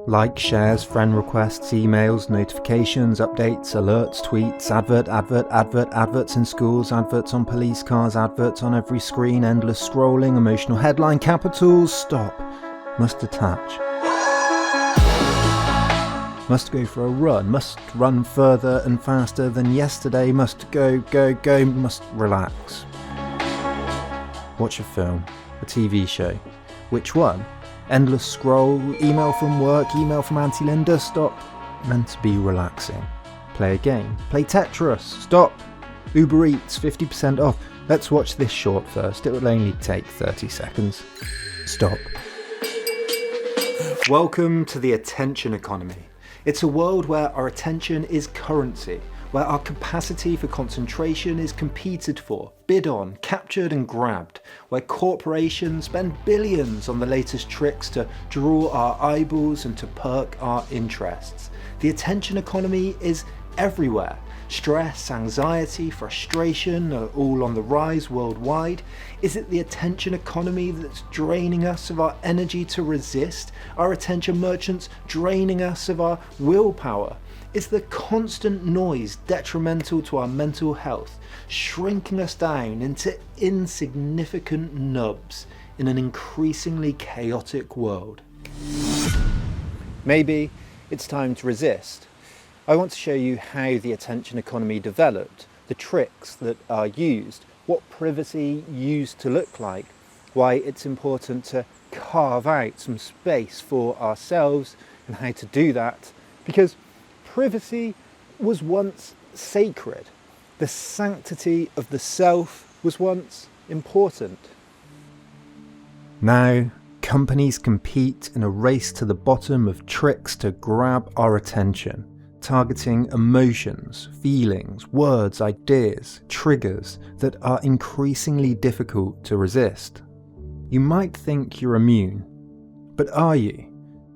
Like, shares, friend requests, emails, notifications, updates, alerts, tweets, adverts in schools, adverts on police cars, adverts on every screen, endless scrolling, emotional headline, capitals, stop, must attach. Must go for a run, must run further and faster than yesterday, must go, must relax. Watch a film, a TV show. Which one? Endless scroll, email from work, email from Auntie Linda, stop. Meant to be relaxing. Play a game, play Tetris, stop. Uber Eats, 50% off. Let's watch this short first, it will only take 30 seconds. Stop. Welcome to the attention economy. It's a world where our attention is currency, where our capacity for concentration is competed for, bid on, captured and grabbed, where corporations spend billions on the latest tricks to draw our eyeballs and to perk our interests. The attention economy is everywhere. Stress, anxiety, frustration are all on the rise worldwide. Is it the attention economy that's draining us of our energy to resist? Are attention merchants draining us of our willpower? Is the constant noise detrimental to our mental health, shrinking us down into insignificant nubs in an increasingly chaotic world? Maybe it's time to resist. I want to show you how the attention economy developed, the tricks that are used, what privacy used to look like, why it's important to carve out some space for ourselves and how to do that, because privacy was once sacred. The sanctity of the self was once important. Now, companies compete in a race to the bottom of tricks to grab our attention, targeting emotions, feelings, words, ideas, triggers that are increasingly difficult to resist. You might think you're immune, but are you?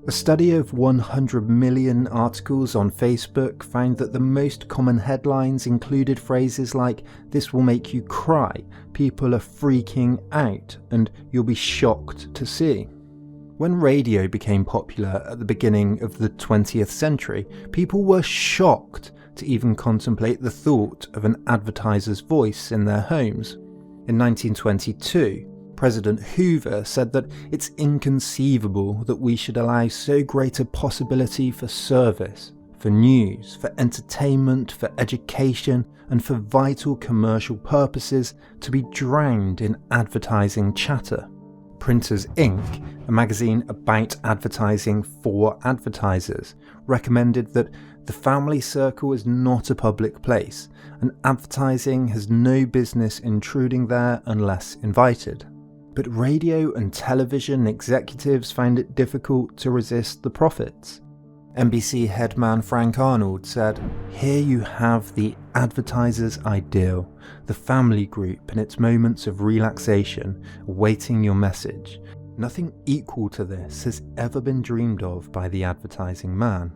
A study of 100 million articles on Facebook found that the most common headlines included phrases like, "This will make you cry," "People are freaking out," and "You'll be shocked to see." When radio became popular at the beginning of the 20th century, people were shocked to even contemplate the thought of an advertiser's voice in their homes. In 1922, President Hoover said that it's inconceivable that we should allow so great a possibility for service, for news, for entertainment, for education, and for vital commercial purposes to be drowned in advertising chatter. Printers Inc., a magazine about advertising for advertisers, recommended that the family circle is not a public place, and advertising has no business intruding there unless invited. But radio and television executives found it difficult to resist the profits. NBC headman Frank Arnold said, "Here you have the advertiser's ideal, the family group in its moments of relaxation, awaiting your message. Nothing equal to this has ever been dreamed of by the advertising man."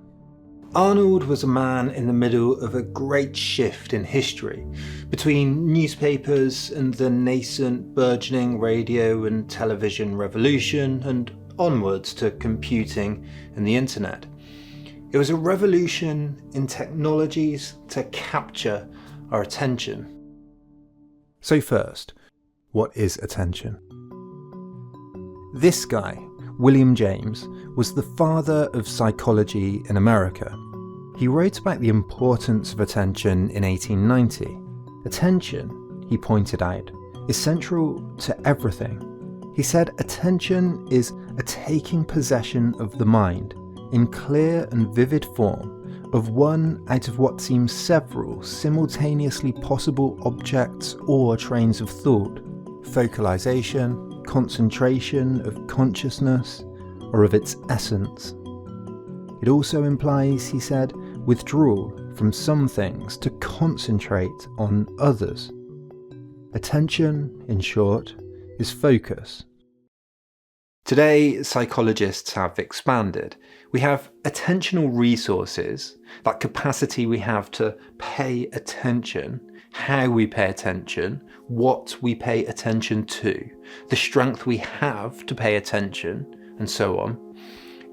Arnold was a man in the middle of a great shift in history, between newspapers and the nascent, burgeoning radio and television revolution, and onwards to computing and the internet. It was a revolution in technologies to capture our attention. So first, what is attention? This guy, William James, was the father of psychology in America. He wrote about the importance of attention in 1890. Attention, he pointed out, is central to everything. He said attention is a taking possession of the mind, in clear and vivid form, of one out of what seems several simultaneously possible objects or trains of thought, focalization, concentration of consciousness, or of its essence. It also implies, he said, withdrawal from some things to concentrate on others. Attention, in short, is focus. Today, psychologists have expanded. We have attentional resources, that capacity we have to pay attention, how we pay attention, what we pay attention to, the strength we have to pay attention, and so on.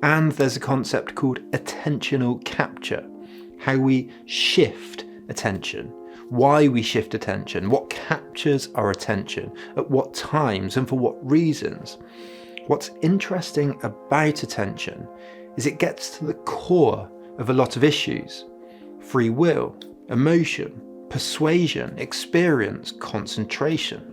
And there's a concept called attentional capture, how we shift attention, why we shift attention, what captures our attention, at what times and for what reasons. What's interesting about attention is it gets to the core of a lot of issues: free will, emotion, persuasion, experience, concentration.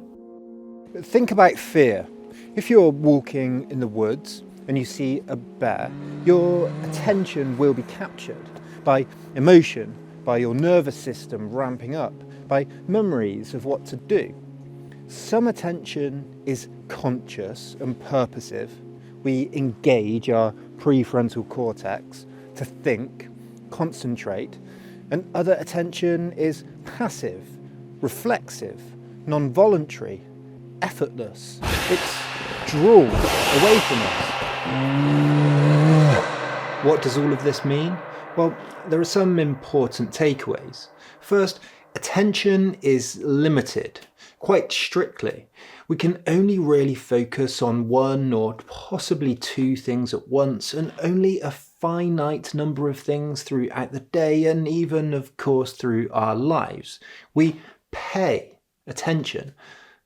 Think about fear. If you're walking in the woods and you see a bear, your attention will be captured by emotion, by your nervous system ramping up, by memories of what to do. Some attention is conscious and purposive. We engage our prefrontal cortex to think, concentrate, and other attention is passive, reflexive, non-voluntary, effortless. It's drawn away from us. What does all of this mean? Well, there are some important takeaways. First, attention is limited, quite strictly. We can only really focus on one or possibly two things at once, and only a finite number of things throughout the day, and even, of course, through our lives. We pay attention,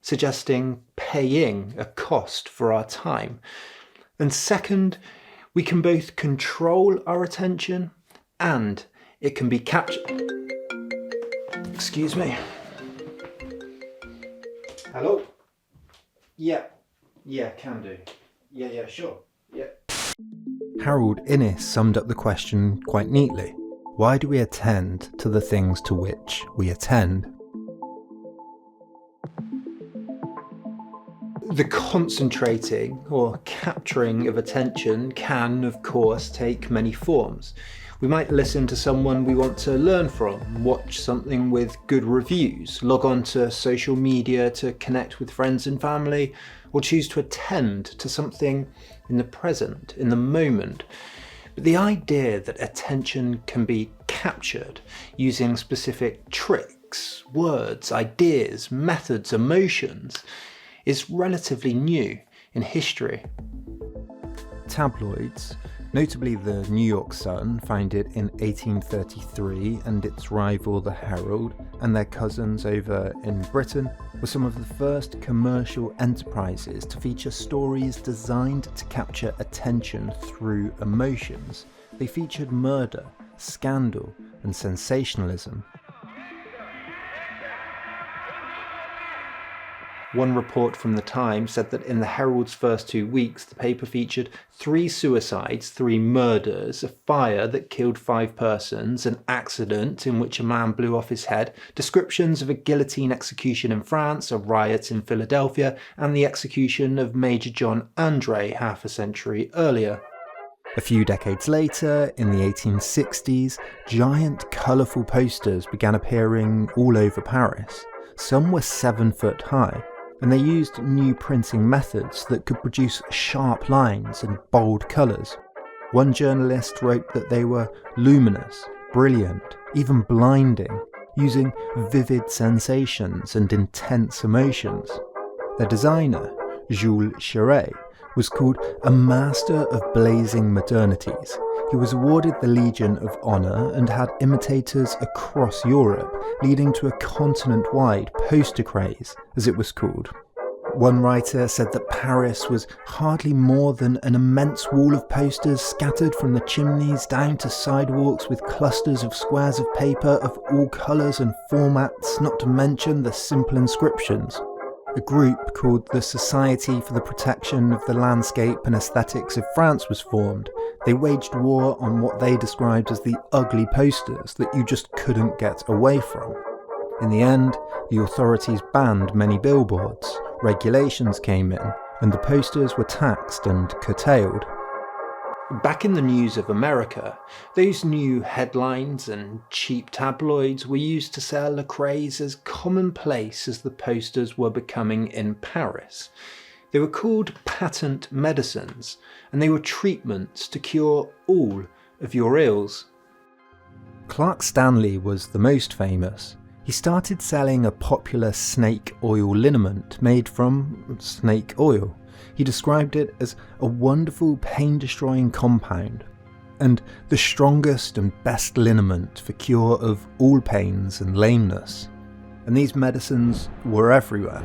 suggesting paying a cost for our time. And second, we can both control our attention and it can be captured. Excuse me. Hello? Yeah, can do. Yeah, sure. Yeah. Harold Innis summed up the question quite neatly. Why do we attend to the things to which we attend? The concentrating or capturing of attention can, of course, take many forms. We might listen to someone we want to learn from, watch something with good reviews, log on to social media to connect with friends and family, or choose to attend to something in the present, in the moment. But the idea that attention can be captured using specific tricks, words, ideas, methods, emotions is relatively new in history. Tabloids, notably the New York Sun, founded in 1833, and its rival the Herald and their cousins over in Britain, were some of the first commercial enterprises to feature stories designed to capture attention through emotions. They featured murder, scandal, and sensationalism. One report from the Times said that in the Herald's first 2 weeks, the paper featured 3 suicides, 3 murders, a fire that killed 5 persons, an accident in which a man blew off his head, descriptions of a guillotine execution in France, a riot in Philadelphia, and the execution of Major John Andre half a century earlier. A few decades later, in the 1860s, giant colourful posters began appearing all over Paris. Some were 7 foot high, and they used new printing methods that could produce sharp lines and bold colours. One journalist wrote that they were luminous, brilliant, even blinding, using vivid sensations and intense emotions. Their designer, Jules Cheret, was called a master of blazing modernities. He was awarded the Legion of Honour and had imitators across Europe, leading to a continent-wide poster craze, as it was called. One writer said that Paris was hardly more than an immense wall of posters scattered from the chimneys down to sidewalks with clusters of squares of paper of all colours and formats, not to mention the simple inscriptions. A group called the Society for the Protection of the Landscape and Aesthetics of France was formed. They waged war on what they described as the ugly posters that you just couldn't get away from. In the end, the authorities banned many billboards, regulations came in, and the posters were taxed and curtailed. Back in the news of America, those new headlines and cheap tabloids were used to sell a craze as commonplace as the posters were becoming in Paris. They were called patent medicines, and they were treatments to cure all of your ills. Clark Stanley was the most famous. He started selling a popular snake oil liniment made from snake oil. He described it as a wonderful pain-destroying compound, and the strongest and best liniment for cure of all pains and lameness. And these medicines were everywhere,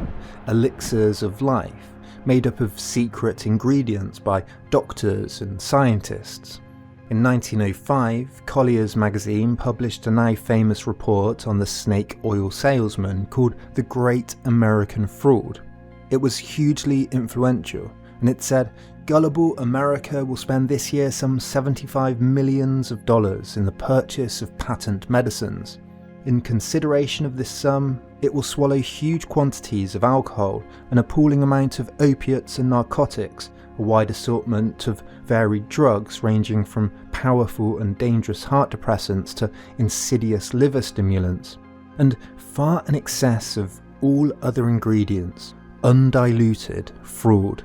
elixirs of life, made up of secret ingredients by doctors and scientists. In 1905, Collier's magazine published a now famous report on the snake oil salesman called The Great American Fraud. It was hugely influential, and it said, "Gullible America will spend this year some $75 million in the purchase of patent medicines. In consideration of this sum, it will swallow huge quantities of alcohol, an appalling amount of opiates and narcotics, a wide assortment of varied drugs ranging from powerful and dangerous heart depressants to insidious liver stimulants, and far in excess of all other ingredients, undiluted fraud.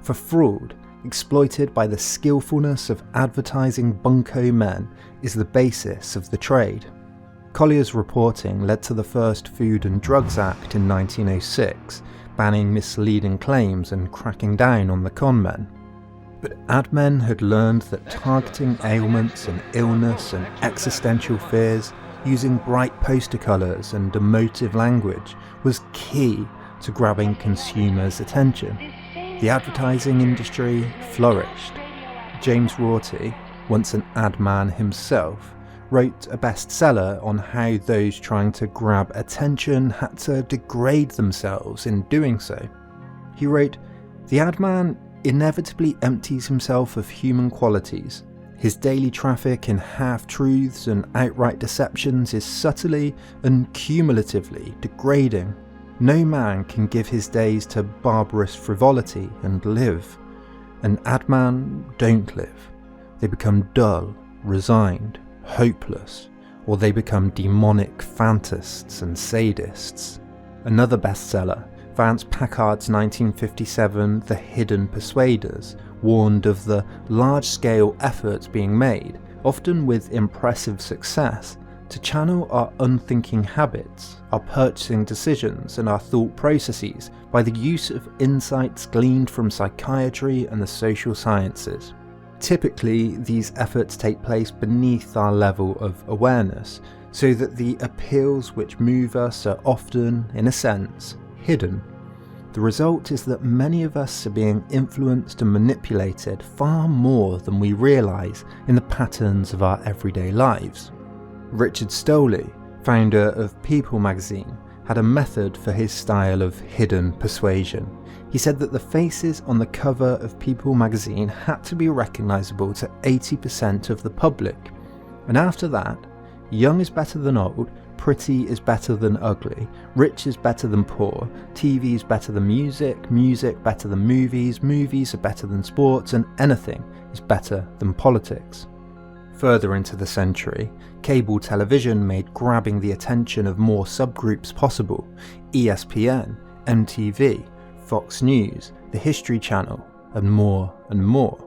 For fraud, exploited by the skillfulness of advertising bunco men, is the basis of the trade." Collier's reporting led to the first Food and Drugs Act in 1906, banning misleading claims and cracking down on the conmen. But ad men had learned that targeting ailments and illness and existential fears using bright poster colours and emotive language was key to grabbing consumers' attention. The advertising industry flourished. James Rorty, once an ad man himself, wrote a bestseller on how those trying to grab attention had to degrade themselves in doing so. He wrote, "The ad man inevitably empties himself of human qualities. His daily traffic in half-truths and outright deceptions is subtly and cumulatively degrading. No man can give his days to barbarous frivolity and live. An ad man don't live. They become dull, resigned, hopeless, or they become demonic fantasts and sadists." Another bestseller, Vance Packard's 1957 The Hidden Persuaders, warned of the large-scale efforts being made, often with impressive success, to channel our unthinking habits, our purchasing decisions and our thought processes by the use of insights gleaned from psychiatry and the social sciences. Typically, these efforts take place beneath our level of awareness, so that the appeals which move us are often, in a sense, hidden. The result is that many of us are being influenced and manipulated far more than we realise in the patterns of our everyday lives. Richard Stoley, founder of People magazine, had a method for his style of hidden persuasion. He said that the faces on the cover of People magazine had to be recognisable to 80% of the public, and after that, young is better than old, pretty is better than ugly, rich is better than poor, TV is better than music, music better than movies, movies are better than sports, and anything is better than politics. Further into the century, cable television made grabbing the attention of more subgroups possible: ESPN, MTV, Fox News, the History Channel, and more and more.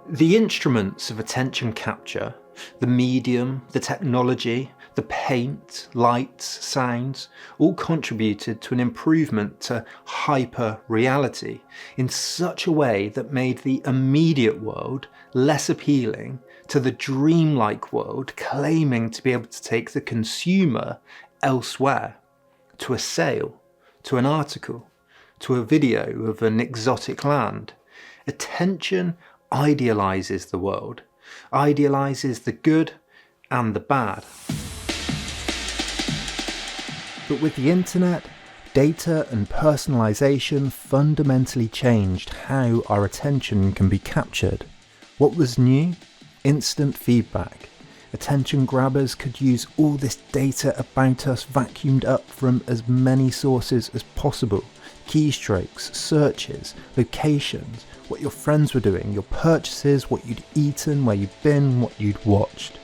The instruments of attention capture, the medium, the technology, the paint, lights, sounds, all contributed to an improvement to hyper-reality in such a way that made the immediate world less appealing to the dreamlike world claiming to be able to take the consumer elsewhere, to a sale, to an article, to a video of an exotic land. Attention idealises the world, idealises the good and the bad. But with the internet, data and personalisation fundamentally changed how our attention can be captured. What was new? Instant feedback. Attention grabbers could use all this data about us vacuumed up from as many sources as possible. Keystrokes, searches, locations, what your friends were doing, your purchases, what you'd eaten, where you'd been, what you'd watched.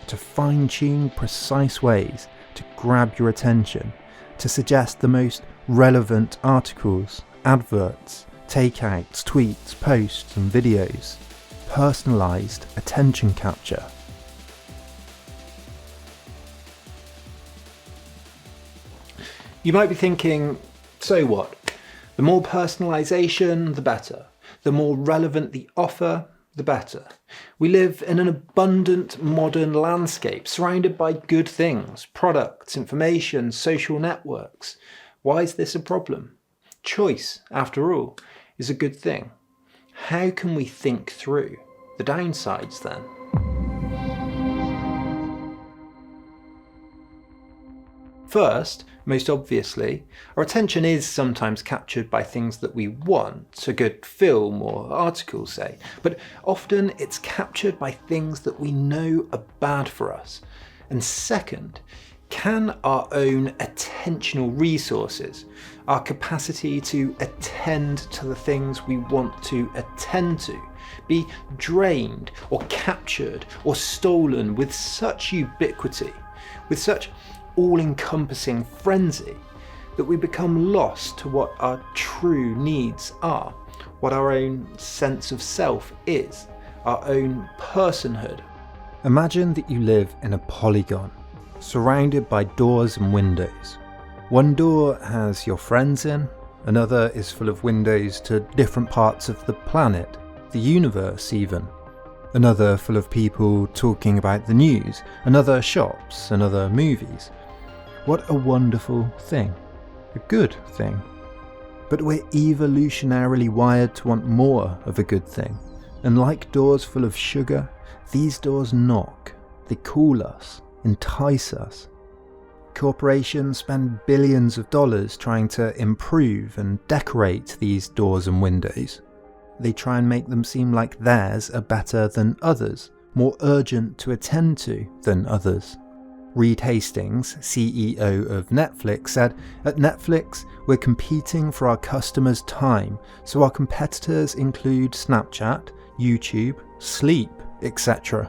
To fine-tune precise ways to grab your attention, to suggest the most relevant articles, adverts, takeouts, tweets, posts and videos. Personalised attention capture. You might be thinking, so what? The more personalization, the better. The more relevant the offer, the better. We live in an abundant modern landscape surrounded by good things, products, information, social networks. Why is this a problem? Choice, after all, is a good thing. How can we think through the downsides then? First, most obviously, our attention is sometimes captured by things that we want, a good film or article say, but often it's captured by things that we know are bad for us. And second, can our own attentional resources, our capacity to attend to the things we want to attend to, be drained or captured or stolen with such ubiquity, with such all-encompassing frenzy, that we become lost to what our true needs are, what our own sense of self is, our own personhood. Imagine that you live in a polygon, surrounded by doors and windows. One door has your friends in, another is full of windows to different parts of the planet, the universe even. Another full of people talking about the news, another shops, another movies. What a wonderful thing. A good thing. But we're evolutionarily wired to want more of a good thing. And like doors full of sugar, these doors knock. They call us, entice us. Corporations spend billions of dollars trying to improve and decorate these doors and windows. They try and make them seem like theirs are better than others, more urgent to attend to than others. Reed Hastings, CEO of Netflix, said, "At Netflix, we're competing for our customers' time, so our competitors include Snapchat, YouTube, sleep, etc."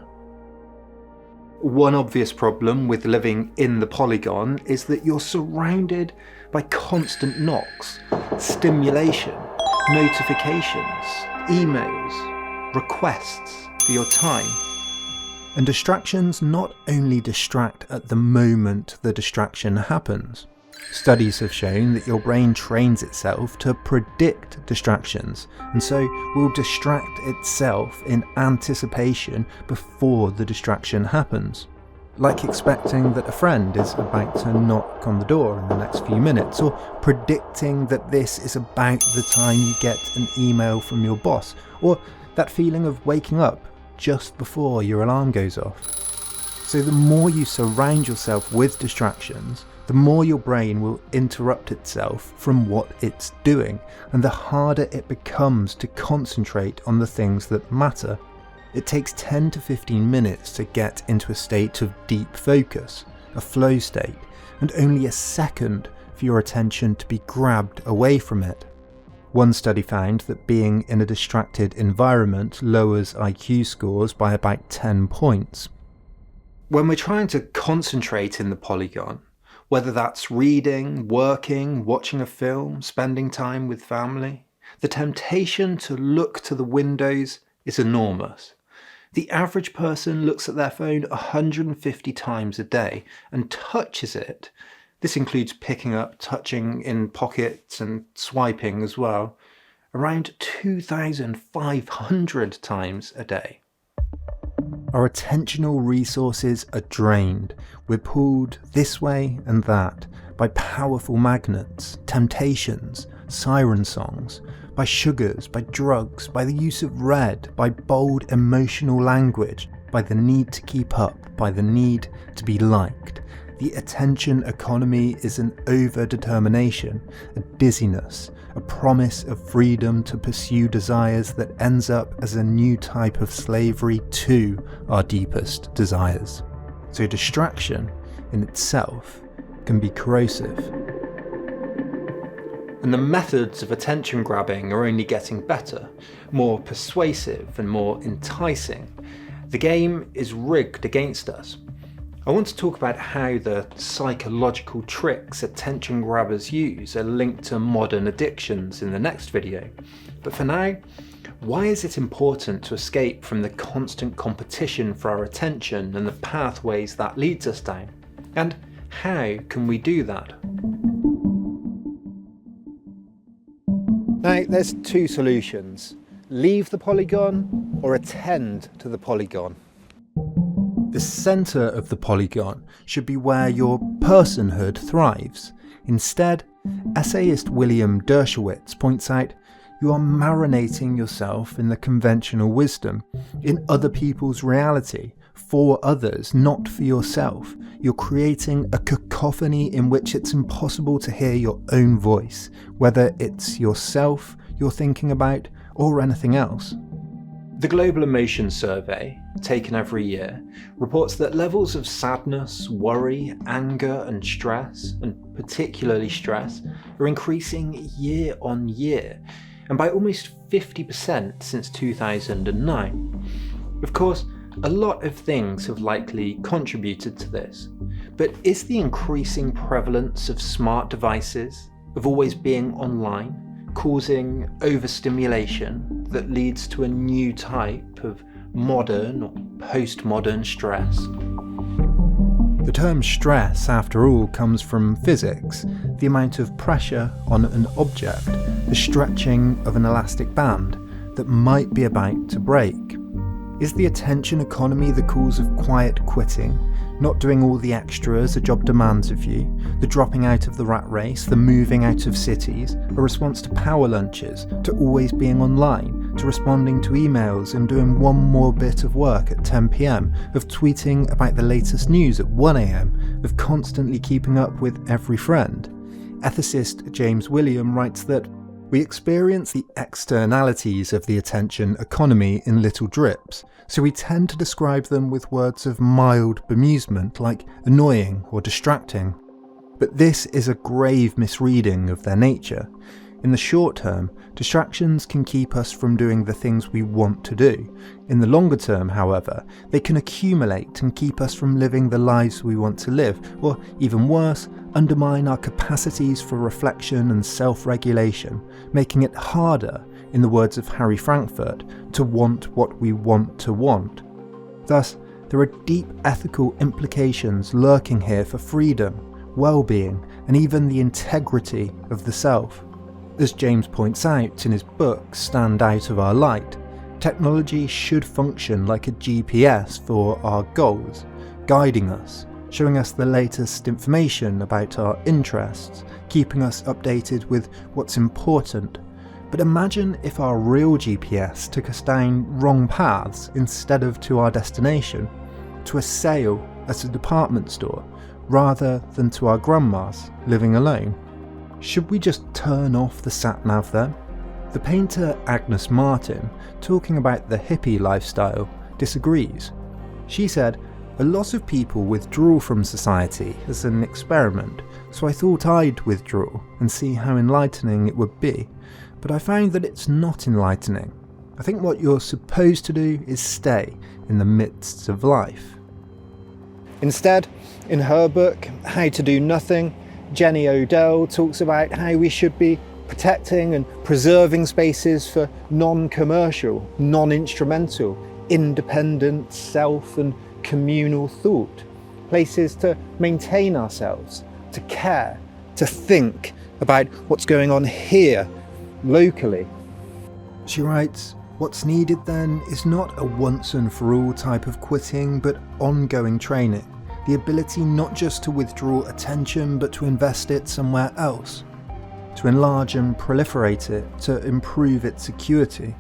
One obvious problem with living in the polygon is that you're surrounded by constant knocks, stimulation, notifications, emails, requests for your time. And distractions not only distract at the moment the distraction happens. Studies have shown that your brain trains itself to predict distractions, and so will distract itself in anticipation before the distraction happens. Like expecting that a friend is about to knock on the door in the next few minutes, or predicting that this is about the time you get an email from your boss, or that feeling of waking up just before your alarm goes off. So the more you surround yourself with distractions, the more your brain will interrupt itself from what it's doing, and the harder it becomes to concentrate on the things that matter. It takes 10 to 15 minutes to get into a state of deep focus, a flow state, and only a second for your attention to be grabbed away from it. One study found that being in a distracted environment lowers IQ scores by about 10 points. When we're trying to concentrate in the polygon, whether that's reading, working, watching a film, spending time with family, the temptation to look to the windows is enormous. The average person looks at their phone 150 times a day and touches it. This includes picking up, touching in pockets and swiping as well, around 2,500 times a day. Our attentional resources are drained. We're pulled this way and that by powerful magnets, temptations, siren songs, by sugars, by drugs, by the use of red, by bold emotional language, by the need to keep up, by the need to be liked. The attention economy is an over-determination, a dizziness, a promise of freedom to pursue desires that ends up as a new type of slavery to our deepest desires. So distraction in itself can be corrosive. And the methods of attention grabbing are only getting better, more persuasive and more enticing. The game is rigged against us. I want to talk about how the psychological tricks attention grabbers use are linked to modern addictions in the next video. But for now, why is it important to escape from the constant competition for our attention and the pathways that leads us down? And how can we do that? Now, there's two solutions. Leave the polygon or attend to the polygon. The centre of the polygon should be where your personhood thrives. Instead, essayist William Dershowitz points out you are marinating yourself in the conventional wisdom, in other people's reality, for others, not for yourself. You're creating a cacophony in which it's impossible to hear your own voice, whether it's yourself you're thinking about or anything else. The Global Emotion Survey, taken every year, reports that levels of sadness, worry, anger and stress, and particularly stress, are increasing year on year, and by almost 50% since 2009. Of course, a lot of things have likely contributed to this, but is the increasing prevalence of smart devices, of always being online, causing overstimulation that leads to a new type of modern or postmodern stress? The term stress, after all, comes from physics, the amount of pressure on an object, the stretching of an elastic band that might be about to break. Is the attention economy the cause of quiet quitting, not doing all the extras a job demands of you, the dropping out of the rat race, the moving out of cities, a response to power lunches, to always being online, to responding to emails and doing one more bit of work at 10 PM, of tweeting about the latest news at 1 AM, of constantly keeping up with every friend? Ethicist James William writes that we experience the externalities of the attention economy in little drips, so we tend to describe them with words of mild bemusement like annoying or distracting. But this is a grave misreading of their nature. In the short term, distractions can keep us from doing the things we want to do. In the longer term, however, they can accumulate and keep us from living the lives we want to live, or even worse, undermine our capacities for reflection and self-regulation, making it harder, in the words of Harry Frankfurt, to want what we want to want. Thus, there are deep ethical implications lurking here for freedom, well-being, and even the integrity of the self. As James points out in his book Stand Out of Our Light, technology should function like a GPS for our goals, guiding us, showing us the latest information about our interests, keeping us updated with what's important. But imagine if our real GPS took us down wrong paths instead of to our destination, to a sale at a department store, rather than to our grandmas living alone. Should we just turn off the sat-nav then? The painter Agnes Martin, talking about the hippie lifestyle, disagrees. She said, "A lot of people withdraw from society as an experiment, so I thought I'd withdraw and see how enlightening it would be. But I found that it's not enlightening. I think what you're supposed to do is stay in the midst of life." Instead, in her book, How to Do Nothing, Jenny Odell talks about how we should be protecting and preserving spaces for non-commercial, non-instrumental, independent, self and communal thought, places to maintain ourselves, to care, to think about what's going on here, locally. She writes, "What's needed then is not a once and for all type of quitting, but ongoing training. The ability not just to withdraw attention, but to invest it somewhere else, to enlarge and proliferate it, to improve its acuity."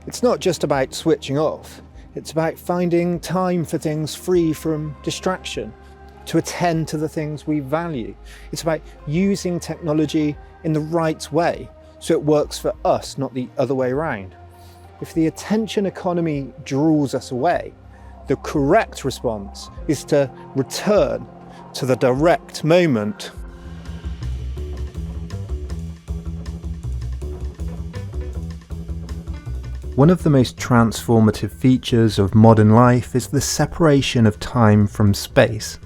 It's not just about switching off, it's about finding time for things free from distraction, to attend to the things we value. It's about using technology in the right way, so it works for us, not the other way around. If the attention economy draws us away, the correct response is to return to the direct moment. One of the most transformative features of modern life is the separation of time from space.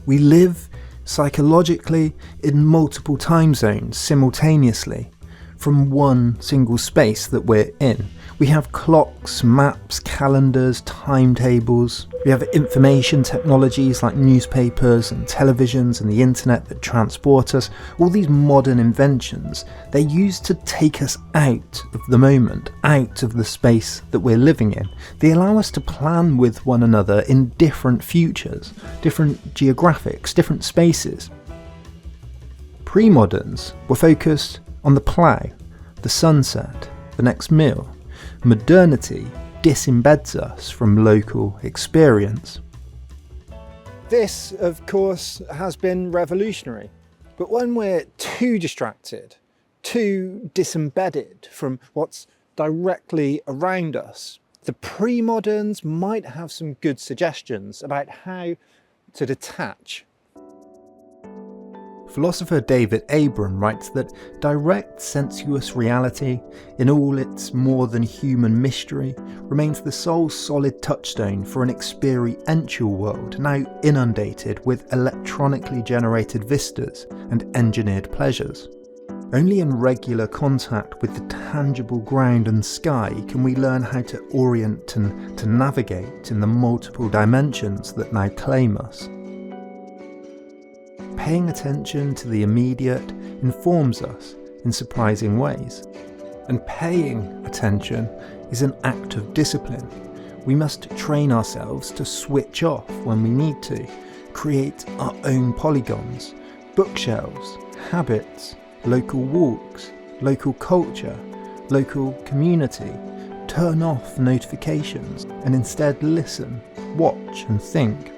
We live psychologically in multiple time zones simultaneously, from one single space that we're in. We have clocks, maps, calendars, timetables. We have information technologies like newspapers and televisions and the internet that transport us. All these modern inventions, they're used to take us out of the moment, out of the space that we're living in. They allow us to plan with one another in different futures, different geographics, different spaces. Pre-moderns were focused on the plough, the sunset, the next meal. Modernity disembeds us from local experience. This, of course, has been revolutionary. But when we're too distracted, too disembedded from what's directly around us, the pre-moderns might have some good suggestions about how to detach. Philosopher David Abram writes that direct sensuous reality, in all its more than human mystery, remains the sole solid touchstone for an experiential world now inundated with electronically generated vistas and engineered pleasures. Only in regular contact with the tangible ground and sky can we learn how to orient and to navigate in the multiple dimensions that now claim us. Paying attention to the immediate informs us in surprising ways. And paying attention is an act of discipline. We must train ourselves to switch off when we need to, create our own polygons, bookshelves, habits, local walks, local culture, local community, turn off notifications and instead listen, watch and think.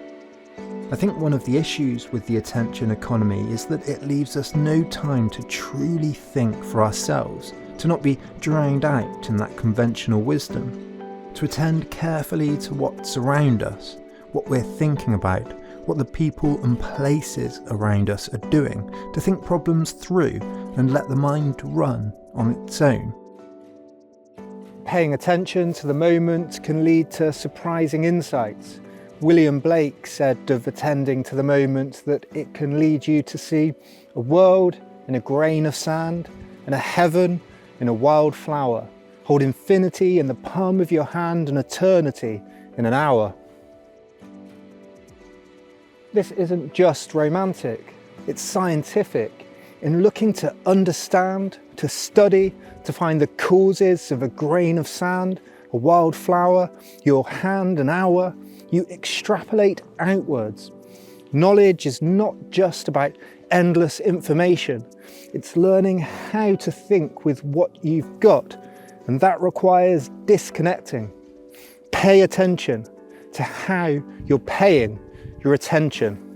I think one of the issues with the attention economy is that it leaves us no time to truly think for ourselves, to not be drowned out in that conventional wisdom, to attend carefully to what's around us, what we're thinking about, what the people and places around us are doing, to think problems through and let the mind run on its own. Paying attention to the moment can lead to surprising insights. William Blake said of attending to the moment that it can lead you to see a world in a grain of sand and a heaven in a wild flower. Hold infinity in the palm of your hand and eternity in an hour. This isn't just romantic, it's scientific. In looking to understand, to study, to find the causes of a grain of sand, a wild flower, your hand an hour, you extrapolate outwards. Knowledge is not just about endless information. It's learning how to think with what you've got, and that requires disconnecting. Pay attention to how you're paying your attention.